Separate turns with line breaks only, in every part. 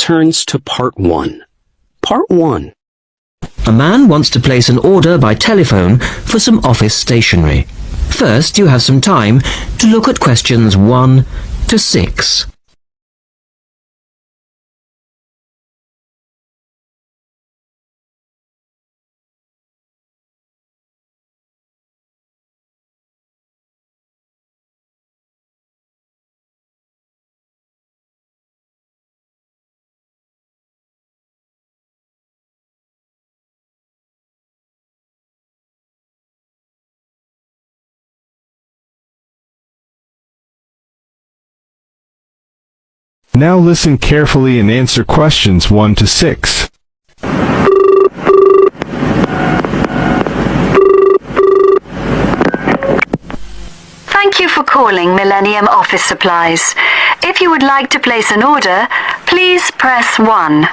returns to Part 1. Part 1.
A man wants to place an order by telephone for some office stationery. First, you have some time to look at questions 1 to 6.
Now listen carefully and answer questions 1 to 6.
Thank you for calling Millennium Office Supplies. If you would like to place an order, please press 1.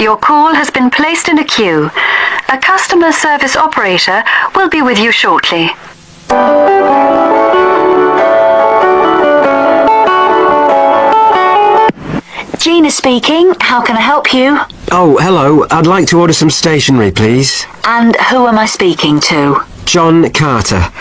Your call has been placed in a queue. A customer service operator will be with you shortly. Gina speaking. How can I help you?
Oh, hello. I'd like to order some stationery, please.
And who am I speaking to?
John Carter.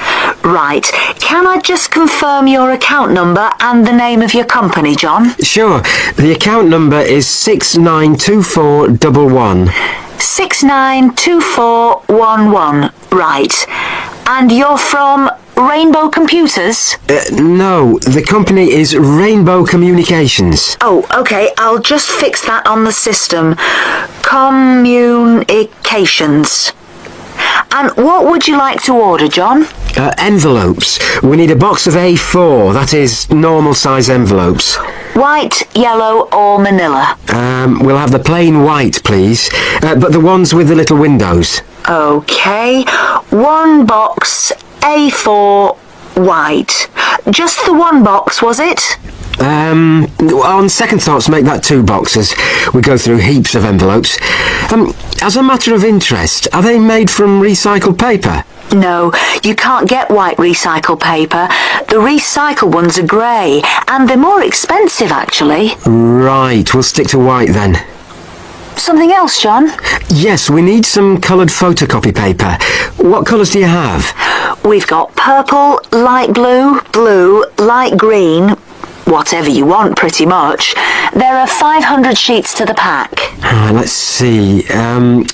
Right. Can I just confirm your account number and the name of your company, John?
Sure. The account number is 692411.
692411. Right. And you're from Rainbow Computers?
No, the company is Rainbow Communications.
Oh, okay. I'll just fix that on the system. Communications. And what would you like to order, John?
Envelopes. We need a box of A4, that is, normal size envelopes.
White, yellow or manila?
We'll have the plain white, please, but the ones with the little windows.
Okay. One box, A4, white. Just the one box, was it?
On second thoughts, make that 2 boxes. We go through heaps of envelopes. As a matter of interest, are they made from recycled paper?
No, you can't get white recycled paper. The recycled ones are grey, and they're more expensive, actually.
Right, we'll stick to white then.
Something else, John?
Yes, we need some coloured photocopy paper. What colours do you have?
We've got purple, light blue, blue, light green, whatever you want, pretty much. There are 500 sheets to the pack.
Let's see.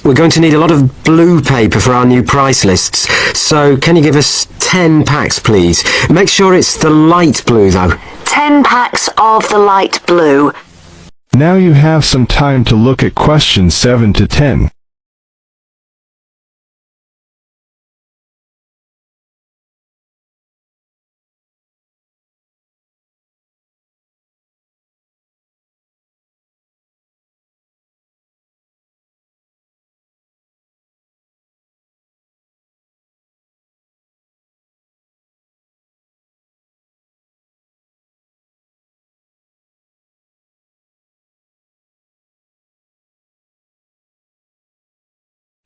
We're going to need a lot of blue paper for our new price lists. So can you give us 10 packs, please? Make sure it's the light blue, though.
10 packs of the light blue.
Now you have some time to look at questions 7 to 10.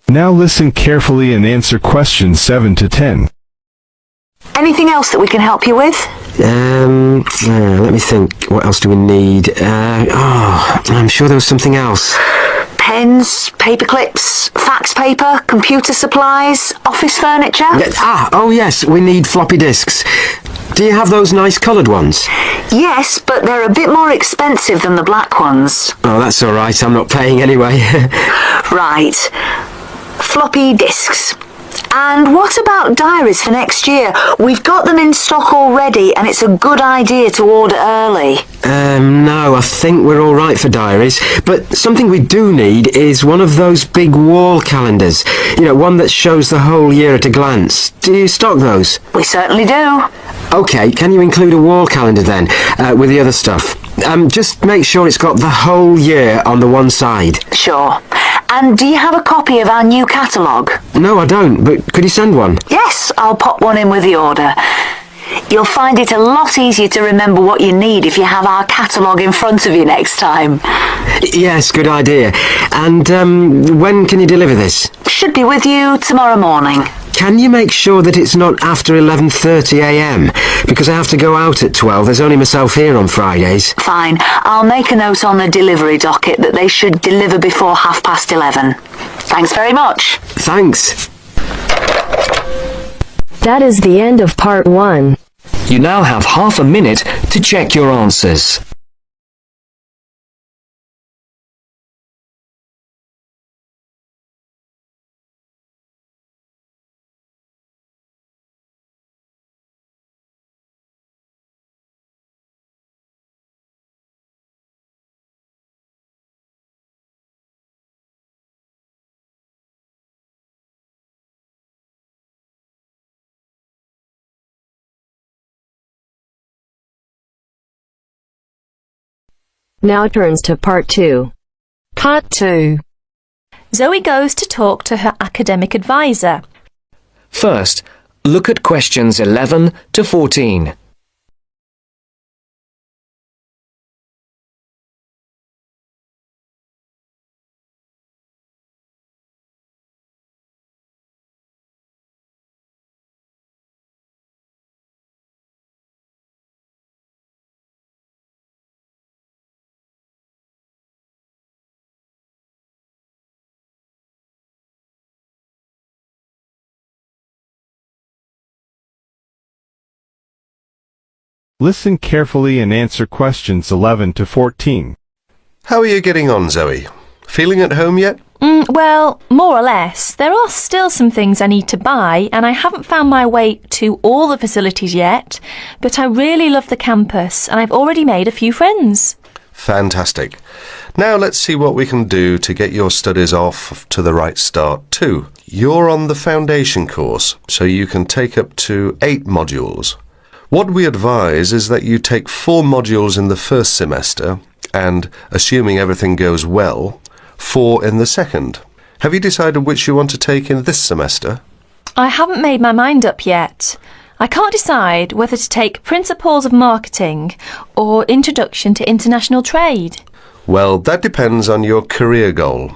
Now listen carefully and answer questions 7 to 10.
Anything else that we can help you with?
Let me think. What else do we need? I'm sure there was something else.
Pens, paper clips, fax paper, computer supplies, office furniture?
Oh yes, we need floppy disks. Do you have those nice coloured ones?
Yes, but they're a bit more expensive than the black ones.
Oh, that's all right. I'm not paying anyway.
Right. Floppy disks. And what about diaries for next year? We've got them in stock already, and it's a good idea to order early.
No, I think we're all right for diaries. But something we do need is one of those big wall calendars. You know, one that shows the whole year at a glance. Do you stock those?
We certainly do.
OK, can you include a wall calendar then, with the other stuff? Just make sure it's got the whole year on the one side.
Sure. And do you have a copy of our new catalogue?
No, I don't, but could you send one?
Yes, I'll pop one in with the order. You'll find it a lot easier to remember what you need if you have our catalogue in front of you next time.
Yes, good idea. And when can you deliver this?
Should be with you tomorrow morning.
can you make sure that it's not after 11:30am? Because I have to go out at 12. There's only myself here on Fridays.
Fine. I'll make a note on the delivery docket that they should deliver before 11:30. Thanks very much.
Thanks.
That is the end of part 1.
You now have half a minute to check your answers.
Now turns to part 2.
Part 2. Zoe goes to talk to her academic advisor.
First, look at questions 11 to 14.
Listen carefully and answer questions 11 to 14.
How are you getting on, Zoe? Feeling at home yet?
Well, more or less. There are still some things I need to buy, and I haven't found my way to all the facilities yet, but I really love the campus, and I've already made a few friends.
Fantastic. Now let's see what we can do to get your studies off to the right start too. You're on the foundation course, so you can take up to 8 modules. What we advise is that you take 4 modules in the first semester and, assuming everything goes well, 4 in the second. Have you decided which you want to take in this semester?
I haven't made my mind up yet. I can't decide whether to take Principles of Marketing or Introduction to International Trade.
Well, that depends on your career goal.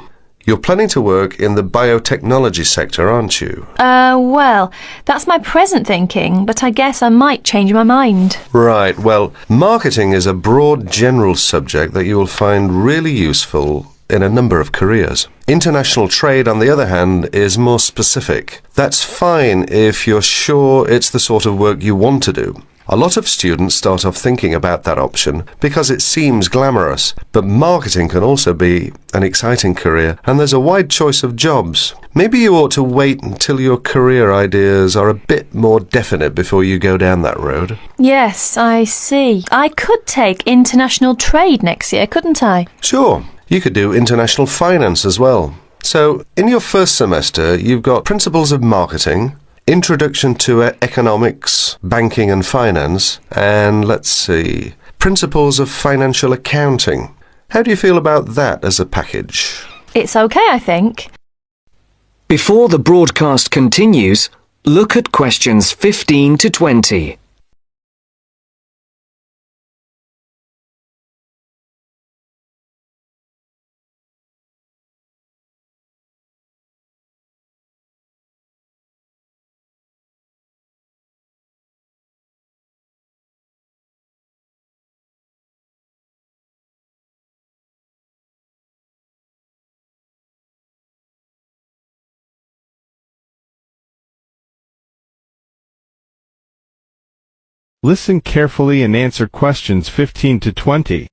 You're planning to work in the biotechnology sector, aren't you?
Well, that's my present thinking, but I guess I might change my mind.
Right, well, marketing is a broad general subject that you will find really useful in a number of careers. International trade, on the other hand, is more specific. That's fine if you're sure it's the sort of work you want to do. A lot of students start off thinking about that option because it seems glamorous, but marketing can also be an exciting career, and there's a wide choice of jobs. Maybe you ought to wait until your career ideas are a bit more definite before you go down that road.
Yes, I see. I could take International Trade next year, couldn't I?
Sure. You could do international finance as well. So, in your first semester, you've got Principles of Marketing, Introduction to Economics, Banking and Finance, and let's see, Principles of Financial Accounting. How do you feel about that as a package?
It's okay, I think.
Before the broadcast continues, look at questions 15 to 20.
Listen carefully and answer questions 15 to 20.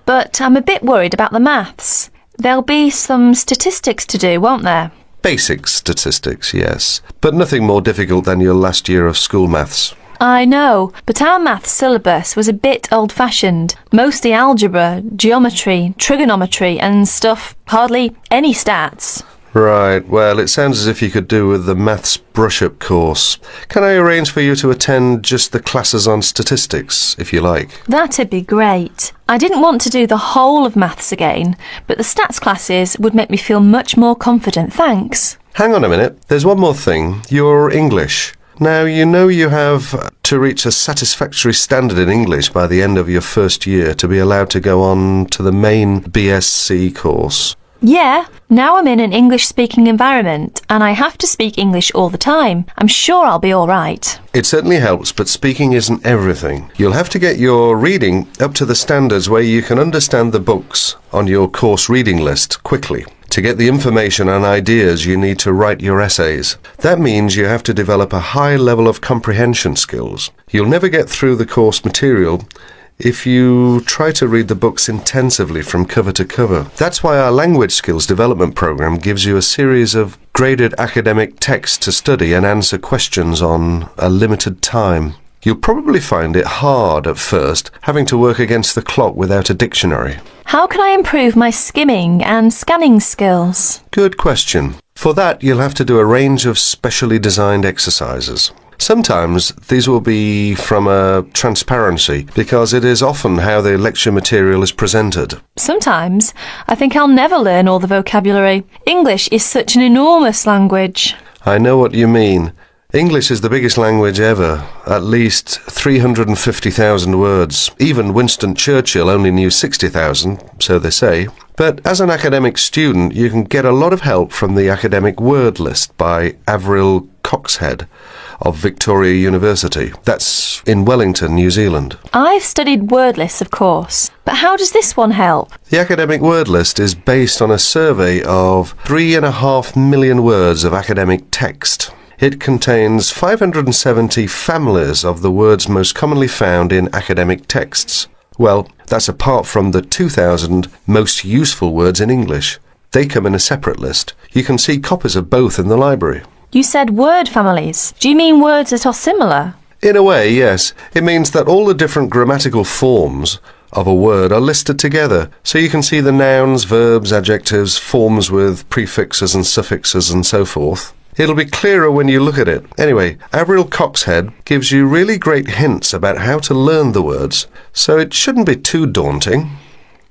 But I'm a bit worried about the maths. There'll be some statistics to do, won't there?
Basic statistics, yes, but nothing more difficult than your last year of school maths.
I know, but our maths syllabus was a bit old-fashioned. Mostly algebra, geometry, trigonometry and stuff, hardly any stats.
Right, well, it sounds as if you could do with the maths brush-up course. Can I arrange for you to attend just the classes on statistics, if you like?
That'd be great. I didn't want to do the whole of maths again, but the stats classes would make me feel much more confident, thanks.
Hang on a minute, there's one more thing. You're English. Now, you know you have to reach a satisfactory standard in English by the end of your first year to be allowed to go on to the main BSc course.
Yeah, now I'm in an English-speaking environment and I have to speak English all the time. I'm sure I'll be all right.
It certainly helps, but speaking isn't everything. You'll have to get your reading up to the standards where you can understand the books on your course reading list quickly. To get the information and ideas, you need to write your essays. That means you have to develop a high level of comprehension skills. You'll never get through the course material if you try to read the books intensively from cover to cover. That's why our language skills development program gives you a series of graded academic texts to study and answer questions on a limited time. You'll probably find it hard at first, having to work against the clock without a dictionary.
How can I improve my skimming and scanning skills?
Good question. For that, you'll have to do a range of specially designed exercises. Sometimes these will be from a transparency, because it is often how the lecture material is presented.
Sometimes I think I'll never learn all the vocabulary. English is such an enormous language.
I know what you mean. English is the biggest language ever, at least 350,000 words. Even Winston Churchill only knew 60,000, so they say. But as an academic student, you can get a lot of help from the academic word list by Avril Coxhead of Victoria University. That's in Wellington, New Zealand.
I've studied word lists, of course, but how does this one help?
The academic word list is based on a survey of 3.5 million words of academic text. It contains 570 families of the words most commonly found in academic texts. Well, that's apart from the 2,000 most useful words in English. They come in a separate list. You can see copies of both in the library.
You said word families. Do you mean words that are similar?
In a way, yes. It means that all the different grammatical forms of a word are listed together, so you can see the nouns, verbs, adjectives, forms with prefixes and suffixes and so forth. It'll be clearer when you look at it. Anyway, Avril Coxhead gives you really great hints about how to learn the words, so it shouldn't be too daunting.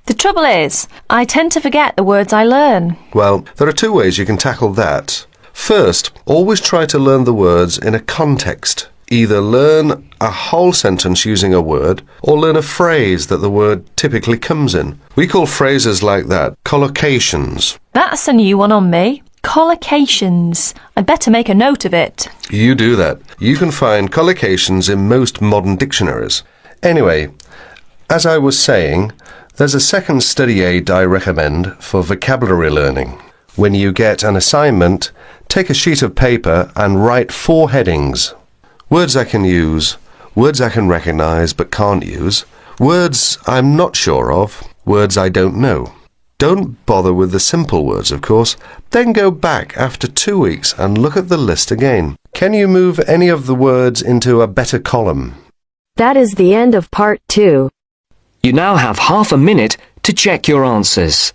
The trouble is, I tend to forget the words I learn.
Well, there are two ways you can tackle that. First, always try to learn the words in a context. Either learn a whole sentence using a word, or learn a phrase that the word typically comes in. We call phrases like that collocations.
That's a new one on me. Collocations. I'd better make a note of it.
You do that. You can find collocations in most modern dictionaries. Anyway, as I was saying, there's a second study aid I recommend for vocabulary learning. When you get an assignment, take a sheet of paper and write 4 headings. Words I can use, words I can recognise but can't use, words I'm not sure of, words I don't know. Don't bother with the simple words, of course. Then go back after 2 weeks and look at the list again. Can you move any of the words into a better column?
That is the end of part 2.
You now have half a minute to check your answers.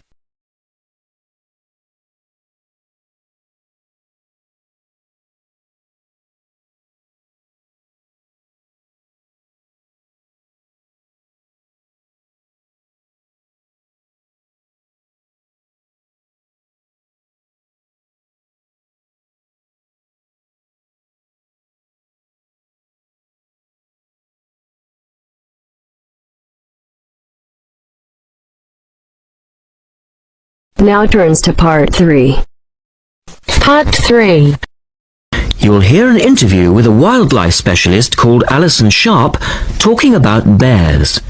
Now turns to part 3. Part 3.
You'll hear an interview with a wildlife specialist called Alison Sharp talking about bears.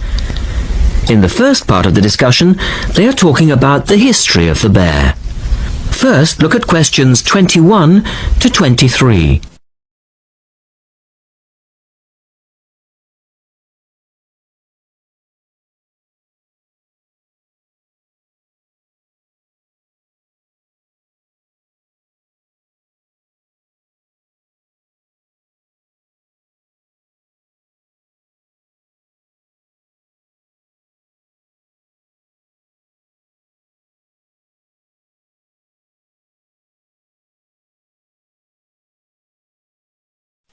In the first part of the discussion, they are talking about the history of the bear. First, look at questions 21 to 23.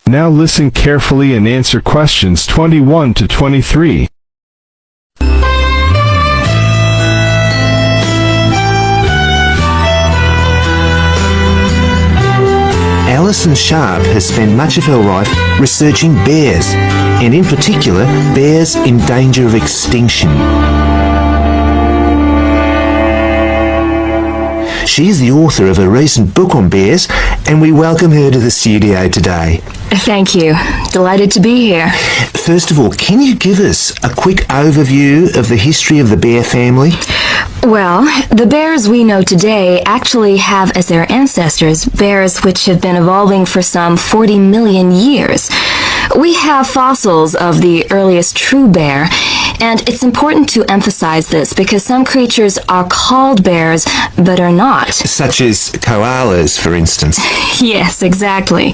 Now listen carefully and answer questions 21 to 23.
Alison Sharp has spent much of her life researching bears, and in particular, bears in danger of extinction. She's the author of a recent book on bears, and we welcome her to the studio today.
Thank you. Delighted to be here.
First of all, can you give us a quick overview of the history of the bear family?
Well, the bears we know today actually have as their ancestors bears which have been evolving for some 40 million years. We have fossils of the earliest true bear, and it's important to emphasize this because some creatures are called bears but are not.
Such as koalas, for instance.
Yes, exactly.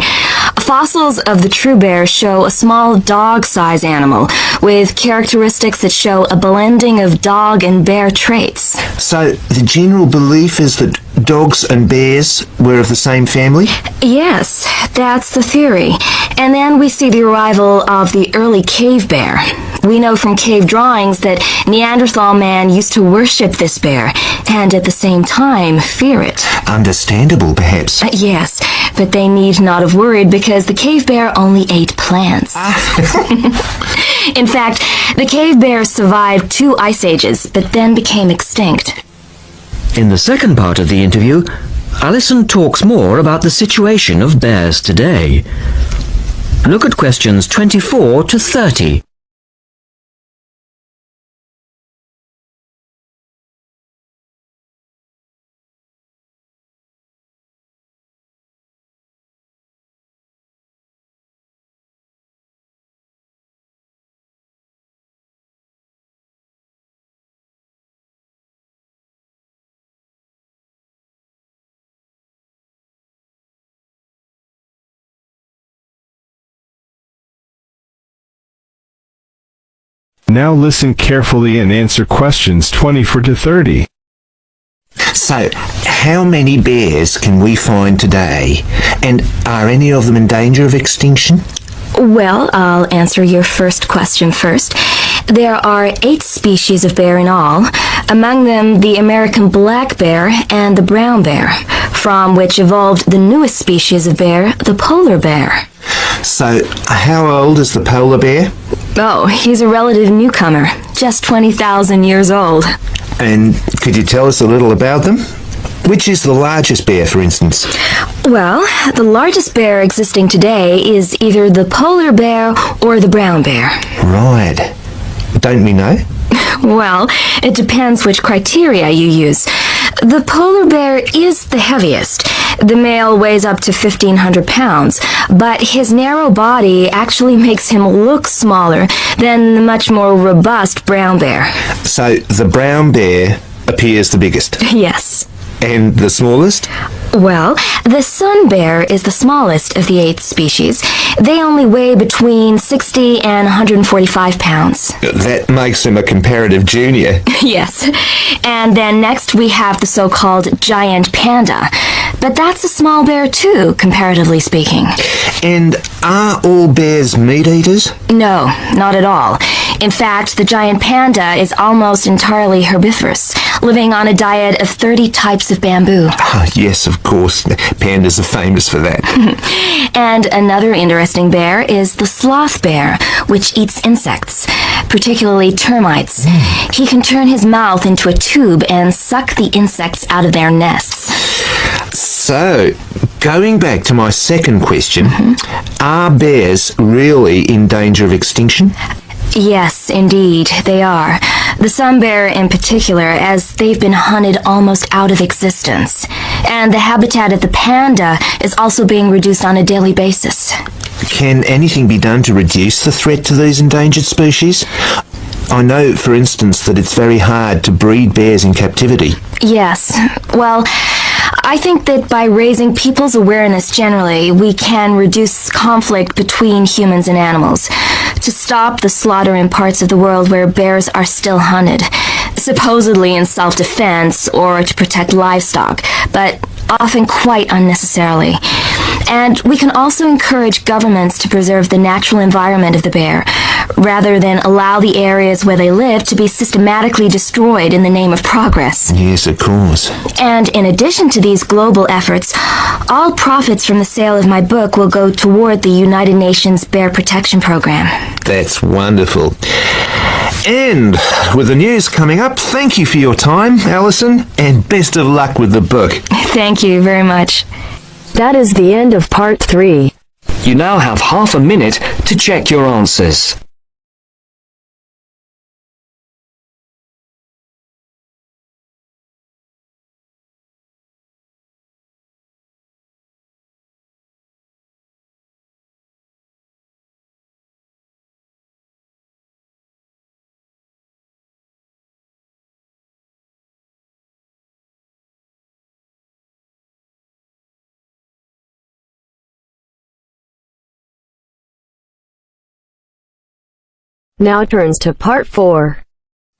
Fossils of the true bear show a small dog-sized animal with characteristics that show a blending of dog and bear traits.
So the general belief is that dogs and bears were of the same family?
Yes, that's the theory. And then we see the arrival of the early cave bear. We know from cave drawings that Neanderthal man used to worship this bear and at the same time fear it.
Understandable, perhaps.
Yes, but they need not have worried because the cave bear only ate plants. In fact, the cave bear survived 2 ice ages, but then became extinct.
In the second part of the interview, Alison talks more about the situation of bears today. Look at questions 24 to 30.
Now listen carefully and answer questions 24 to 30.
So, how many bears can we find today? And are any of them in danger of extinction?
Well, I'll answer your first question first. There are 8 species of bear in all, among them the American black bear and the brown bear, from which evolved the newest species of bear, the polar bear.
So, how old is the polar bear?
Oh, he's a relative newcomer, just 20,000 years old.
And could you tell us a little about them? Which is the largest bear, for instance?
Well, the largest bear existing today is either the polar bear or the brown bear.
Right. Don't we know?
Well, it depends which criteria you use. The polar bear is the heaviest. The male weighs up to 1,500 pounds, but his narrow body actually makes him look smaller than the much more robust brown bear.
So, the brown bear appears the biggest.
Yes.
And the smallest?
Well, the sun bear is the smallest of the 8 species. They only weigh between 60 and 145 pounds.
That makes him a comparative junior.
Yes. And then next we have the so-called giant panda. But that's a small bear too, comparatively speaking.
And are all bears meat eaters?
No, not at all. In fact, the giant panda is almost entirely herbivorous, living on a diet of 30 types of bamboo.
Oh, yes, of course. Pandas are famous for that.
And another interesting bear is the sloth bear, which eats insects, particularly termites. He can turn his mouth into a tube and suck the insects out of their nests.
So, going back to my second question, are bears really in danger of extinction?
Yes, indeed, they are. The sun bear in particular, as they've been hunted almost out of existence. And the habitat of the panda is also being reduced on a daily basis.
Can anything be done to reduce the threat to these endangered species? I know, for instance, that it's very hard to breed bears in captivity.
Yes. Well, I think that by raising people's awareness generally, we can reduce conflict between humans and animals, to stop the slaughter in parts of the world where bears are still hunted, supposedly in self-defense or to protect livestock, but often quite unnecessarily. And we can also encourage governments to preserve the natural environment of the bear, rather than allow the areas where they live to be systematically destroyed in the name of progress.
Yes, of course.
And in addition to these global efforts, all profits from the sale of my book will go toward the United Nations Bear Protection Program.
That's wonderful. And with the news coming up, thank you for your time, Alison, and best of luck with the book.
Thank you very much.
That is the end of part 3.
You now have half a minute to check your answers.
Now turns to part 4.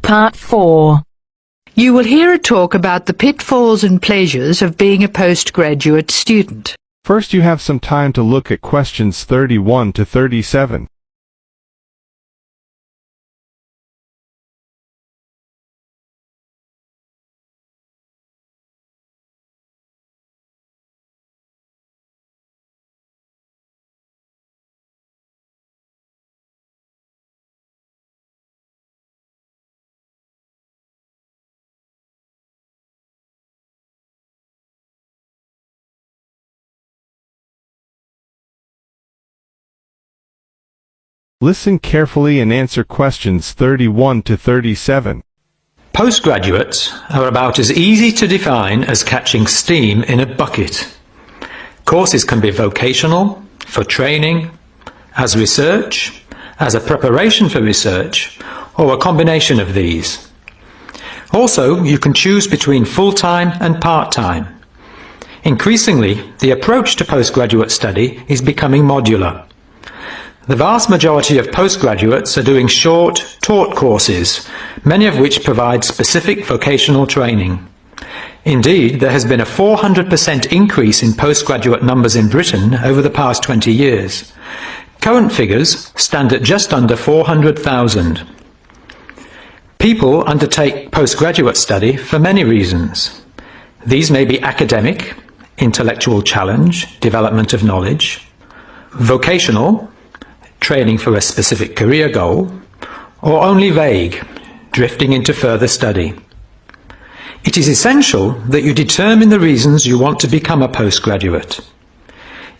Part 4. You will hear a talk about the pitfalls and pleasures of being a postgraduate student.
First, you have some time to look at questions 31 to 37. Listen carefully and answer questions 31 to 37.
Postgraduates are about as easy to define as catching steam in a bucket. Courses can be vocational, for training, as research, as a preparation for research, or a combination of these. Also, you can choose between full-time and part-time. Increasingly, the approach to postgraduate study is becoming modular. The vast majority of postgraduates are doing short, taught courses, many of which provide specific vocational training. Indeed, there has been a 400% increase in postgraduate numbers in Britain over the past 20 years. Current figures stand at just under 400,000. People undertake postgraduate study for many reasons. These may be academic, intellectual challenge, development of knowledge, vocational, training for a specific career goal, or only vague, drifting into further study. It is essential that you determine the reasons you want to become a postgraduate.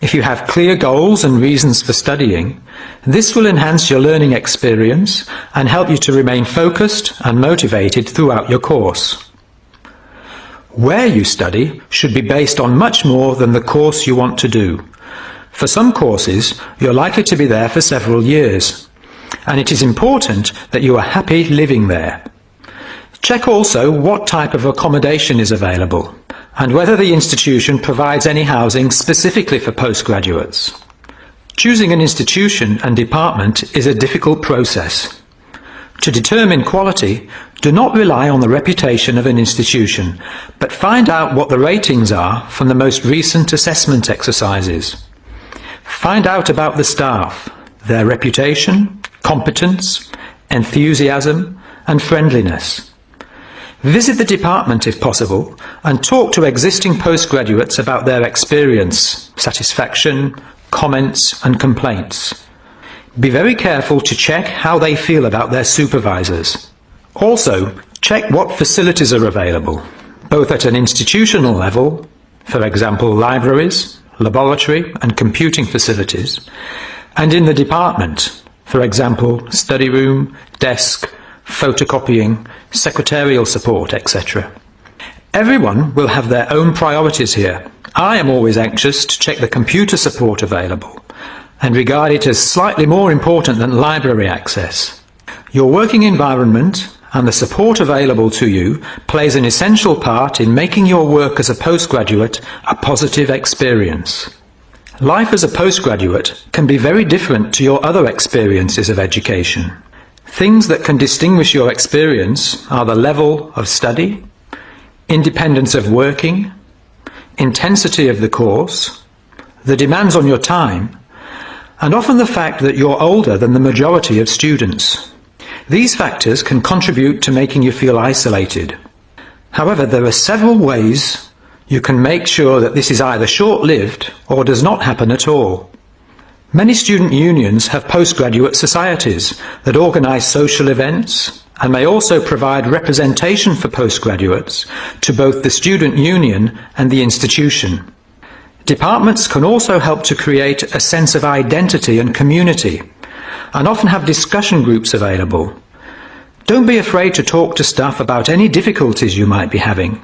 If you have clear goals and reasons for studying, this will enhance your learning experience and help you to remain focused and motivated throughout your course. Where you study should be based on much more than the course you want to do. For some courses, you're likely to be there for several years, and it is important that you are happy living there. Check also what type of accommodation is available, and whether the institution provides any housing specifically for postgraduates. Choosing an institution and department is a difficult process. To determine quality, do not rely on the reputation of an institution, but find out what the ratings are from the most recent assessment exercises. Find out about the staff, their reputation, competence, enthusiasm, and friendliness. Visit the department if possible and talk to existing postgraduates about their experience, satisfaction, comments, and complaints. Be very careful to check how they feel about their supervisors. Also, check what facilities are available, both at an institutional level, for example libraries, laboratory and computing facilities, and in the department, for example study room, desk, photocopying, secretarial support, etc. Everyone will have their own priorities here. I am always anxious to check the computer support available and regard it as slightly more important than library access. Your working environment and the support available to you plays an essential part in making your work as a postgraduate a positive experience. Life as a postgraduate can be very different to your other experiences of education. Things that can distinguish your experience are the level of study, independence of working, intensity of the course, the demands on your time, and often the fact that you're older than the majority of students. These factors can contribute to making you feel isolated. However, there are several ways you can make sure that this is either short-lived or does not happen at all. Many student unions have postgraduate societies that organise social events and may also provide representation for postgraduates to both the student union and the institution. Departments can also help to create a sense of identity and community, and often have discussion groups available. Don't be afraid to talk to staff about any difficulties you might be having.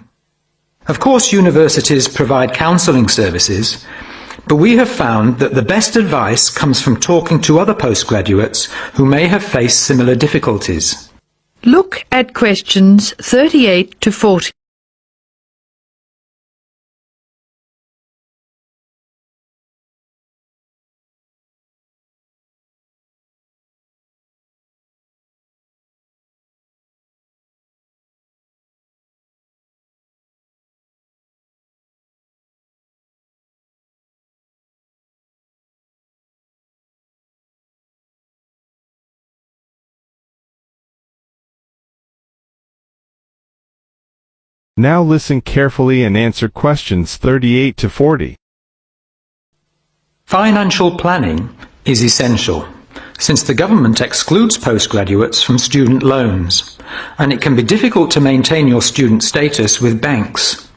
Of course, universities provide counselling services, but we have found that the best advice comes from talking to other postgraduates who may have faced similar difficulties.
Look at questions 38 to 40.
Now listen carefully and answer questions 38 to 40.
Financial planning is essential, since the government excludes postgraduates from student loans, and it can be difficult to maintain your student status with banks.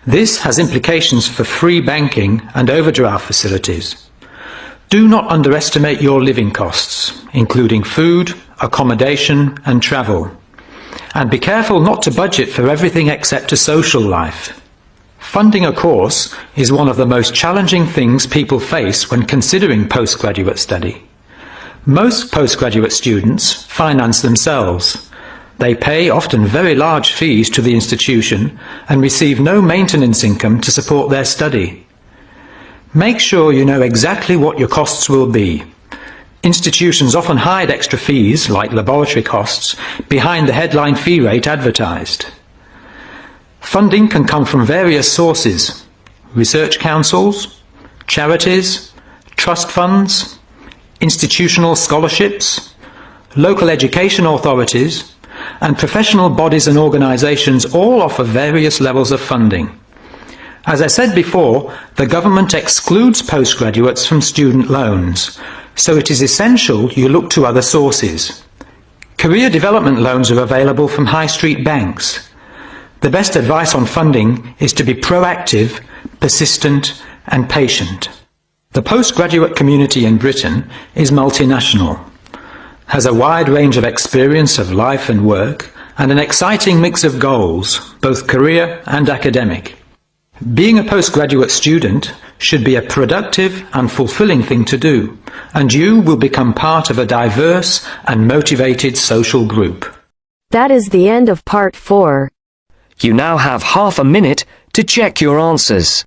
This has implications for free banking and overdraft facilities. Do not underestimate your living costs, including food, accommodation and travel. And be careful not to budget for everything except a social life. Funding a course is one of the most challenging things people face when considering postgraduate study. Most postgraduate students finance themselves. They pay often very large fees to the institution and receive no maintenance income to support their study. Make sure you know exactly what your costs will be. Institutions often hide extra fees, like laboratory costs, behind the headline fee rate advertised. Funding can come from various sources: research councils, charities, trust funds, institutional scholarships, local education authorities, and professional bodies and organisations all offer various levels of funding. As I said before, the government excludes postgraduates from student loans, so it is essential you look to other sources. Career development loans are available from high street banks. The best advice on funding is to be proactive, persistent and patient. The postgraduate community in Britain is multinational, has a wide range of experience of life and work, and an exciting mix of goals, both career and academic. Being a postgraduate student should be a productive and fulfilling thing to do, and you will become part of a diverse and motivated social group.
That is the end of part 4.
You now have half a minute to check your answers.